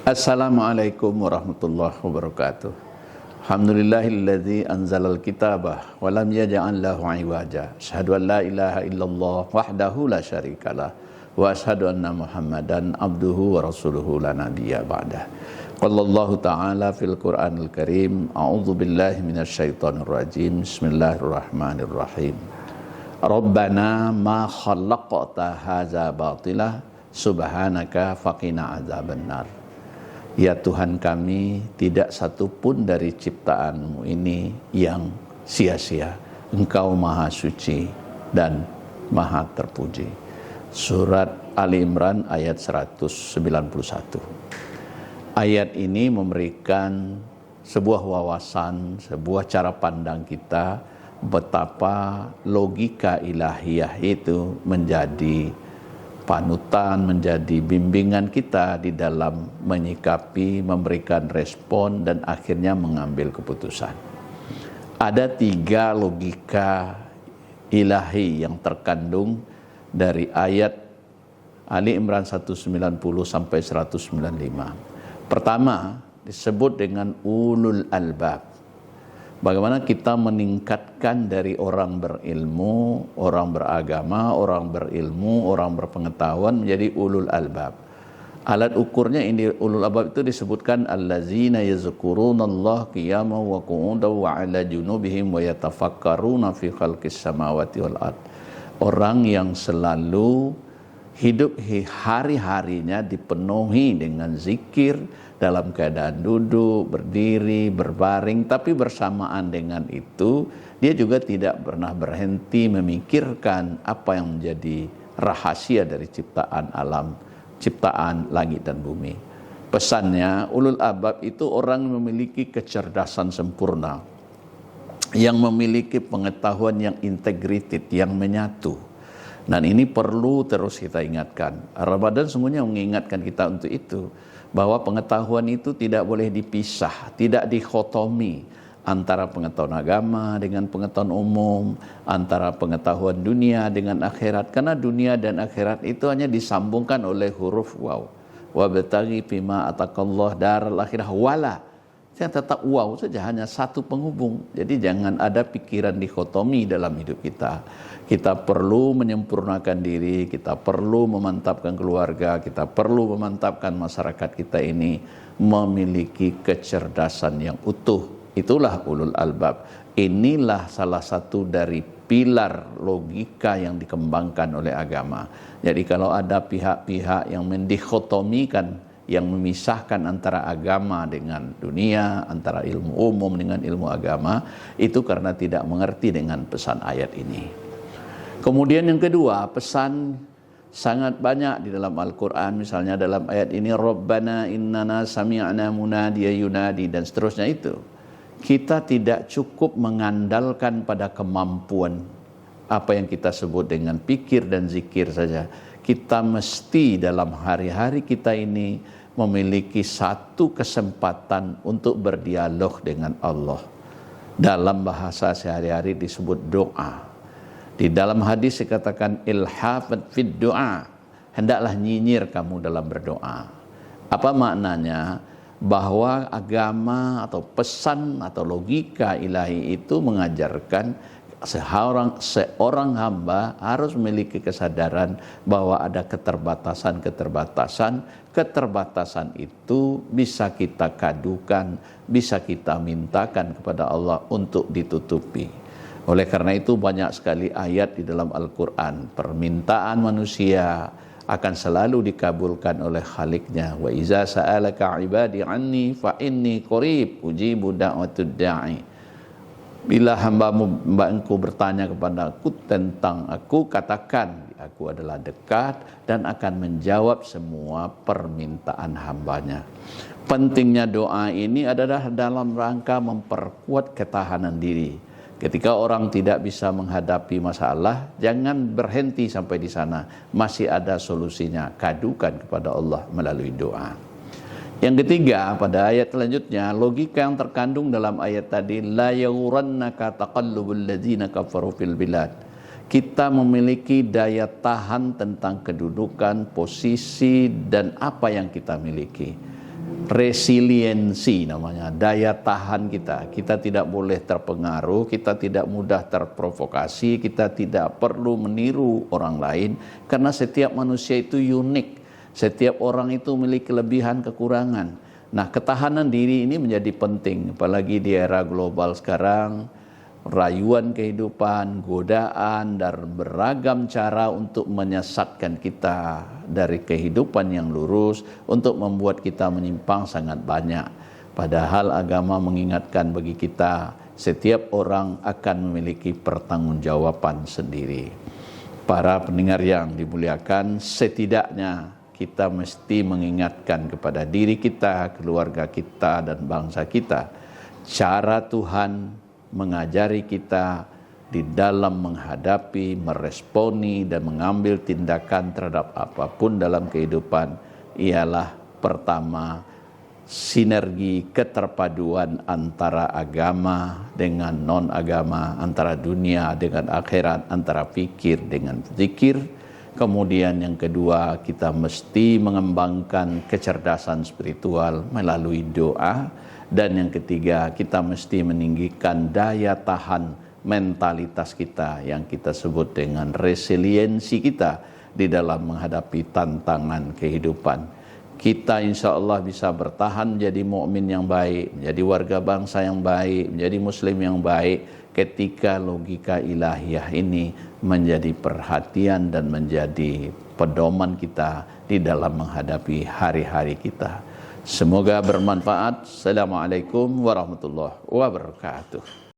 Assalamualaikum warahmatullahi wabarakatuh. Alhamdulillahilladzi anzalal kitabah wa lam yaj'al lahu 'iwaja. Asyhadu an la ilaha illallah wahdahu la syarikalah wa asyhadu anna Muhammadan abduhu wa rasuluhu la nabiyya ba'dah. Qallallahu ta'ala fil Qur'anil Karim, a'udzu billahi minasyaitonir rajim. Bismillahirrahmanirrahim. Rabbana ma khalaqta hadza batila subhanaka faqina adzabannar. Ya Tuhan kami, tidak satu pun dari ciptaan-Mu ini yang sia-sia. Engkau maha suci dan maha terpuji. Surat Ali Imran ayat 191. Ayat ini memberikan sebuah wawasan, sebuah cara pandang kita betapa logika ilahiyah itu menjadi panutan, menjadi bimbingan kita di dalam menyikapi, memberikan respon, dan akhirnya mengambil keputusan. Ada 3 logika ilahi yang terkandung dari ayat Ali Imran 190 sampai 195. Pertama, disebut dengan ulul albab. Bagaimana kita meningkatkan dari orang berilmu, orang beragama, orang berilmu, orang berpengetahuan menjadi ulul albab. Alat ukurnya ini ulul albab itu disebutkan allazina yazkurunallaha qiyaman wa qu'udan wa 'ala junubihim wa yatafakkaruna fi khalqis samawati wal ard. Orang yang selalu hidup hari-harinya dipenuhi dengan zikir dalam keadaan duduk, berdiri, berbaring, tapi bersamaan dengan itu dia juga tidak pernah berhenti memikirkan apa yang menjadi rahasia dari ciptaan alam, ciptaan langit dan bumi. Pesannya, ulul albab itu orang yang memiliki kecerdasan sempurna, yang memiliki pengetahuan yang integrated, yang menyatu. Dan ini perlu terus kita ingatkan. Ramadan sungguhnya mengingatkan kita untuk itu, bahwa pengetahuan itu tidak boleh dipisah, tidak dikotomi antara pengetahuan agama dengan pengetahuan umum, antara pengetahuan dunia dengan akhirat. Karena dunia dan akhirat itu hanya disambungkan oleh huruf waw. Wabtaghi fima atakallah daral akhirah wala. Yang tetap waw saja, hanya satu penghubung. Jadi jangan ada pikiran dikotomi dalam hidup kita. Kita perlu menyempurnakan diri, kita perlu memantapkan keluarga, kita perlu memantapkan masyarakat kita ini memiliki kecerdasan yang utuh. Itulah ulul albab. Inilah salah satu dari pilar logika yang dikembangkan oleh agama. Jadi kalau ada pihak-pihak yang mendikotomikan, yang memisahkan antara agama dengan dunia, antara ilmu umum dengan ilmu agama, itu karena tidak mengerti dengan pesan ayat ini. Kemudian yang kedua, pesan sangat banyak di dalam Al-Quran. Misalnya dalam ayat ini, Rabbana innana sami'na munadiya yunadi, dan seterusnya itu. Kita tidak cukup mengandalkan pada kemampuan apa yang kita sebut dengan pikir dan zikir saja. Kita mesti dalam hari-hari kita ini memiliki satu kesempatan untuk berdialog dengan Allah. Dalam bahasa sehari-hari disebut doa. Di dalam hadis dikatakan ilhafat fid doa, hendaklah nyinyir kamu dalam berdoa. Apa maknanya? Bahwa agama atau pesan atau logika ilahi itu mengajarkan seorang hamba harus memiliki kesadaran bahwa ada keterbatasan. Keterbatasan itu bisa kita kadukan, bisa kita mintakan kepada Allah untuk ditutupi. Oleh karena itu banyak sekali ayat di dalam Al-Quran, permintaan manusia akan selalu dikabulkan oleh Khaliknya. Wa iza sa'alaka ibadi anni fa inni qarib ujibu da'watud da'i. Bila hamba-hambaku bertanya kepada aku tentang aku, katakan aku adalah dekat dan akan menjawab semua permintaan hambanya. Pentingnya doa ini adalah dalam rangka memperkuat ketahanan diri. Ketika orang tidak bisa menghadapi masalah, jangan berhenti sampai di sana. Masih ada solusinya. Kadukan kepada Allah melalui doa. Yang ketiga, pada ayat selanjutnya, logika yang terkandung dalam ayat tadi, la yaghurannaka taqallubul ladzina kafaru fil bilad. Kita memiliki daya tahan tentang kedudukan, posisi, dan apa yang kita miliki. resiliensi namanya, daya tahan kita. Kita tidak boleh terpengaruh, kita tidak mudah terprovokasi, kita tidak perlu meniru orang lain, karena setiap manusia itu unik. Setiap orang itu memiliki kelebihan kekurangan. Nah, ketahanan diri ini menjadi penting, apalagi di era global sekarang. Rayuan kehidupan, godaan, dan beragam cara untuk menyesatkan kita dari kehidupan yang lurus, untuk membuat kita menyimpang sangat banyak. Padahal agama mengingatkan bagi kita, setiap orang akan memiliki pertanggungjawaban sendiri. Para pendengar yang dimuliakan, setidaknya kita mesti mengingatkan kepada diri kita, keluarga kita, dan bangsa kita, cara Tuhan mengajari kita di dalam menghadapi, meresponi, dan mengambil tindakan terhadap apapun dalam kehidupan ialah pertama, sinergi keterpaduan antara agama dengan non-agama, antara dunia dengan akhirat, antara fikir dengan zikir. Kemudian yang kedua, kita mesti mengembangkan kecerdasan spiritual melalui doa. Dan yang ketiga, kita mesti meninggikan daya tahan mentalitas kita yang kita sebut dengan resiliensi kita di dalam menghadapi tantangan kehidupan. Kita insya Allah bisa bertahan menjadi mukmin yang baik, menjadi warga bangsa yang baik, menjadi muslim yang baik ketika logika ilahiyah ini menjadi perhatian dan menjadi pedoman kita di dalam menghadapi hari-hari kita. Semoga bermanfaat. Assalamualaikum warahmatullahi wabarakatuh.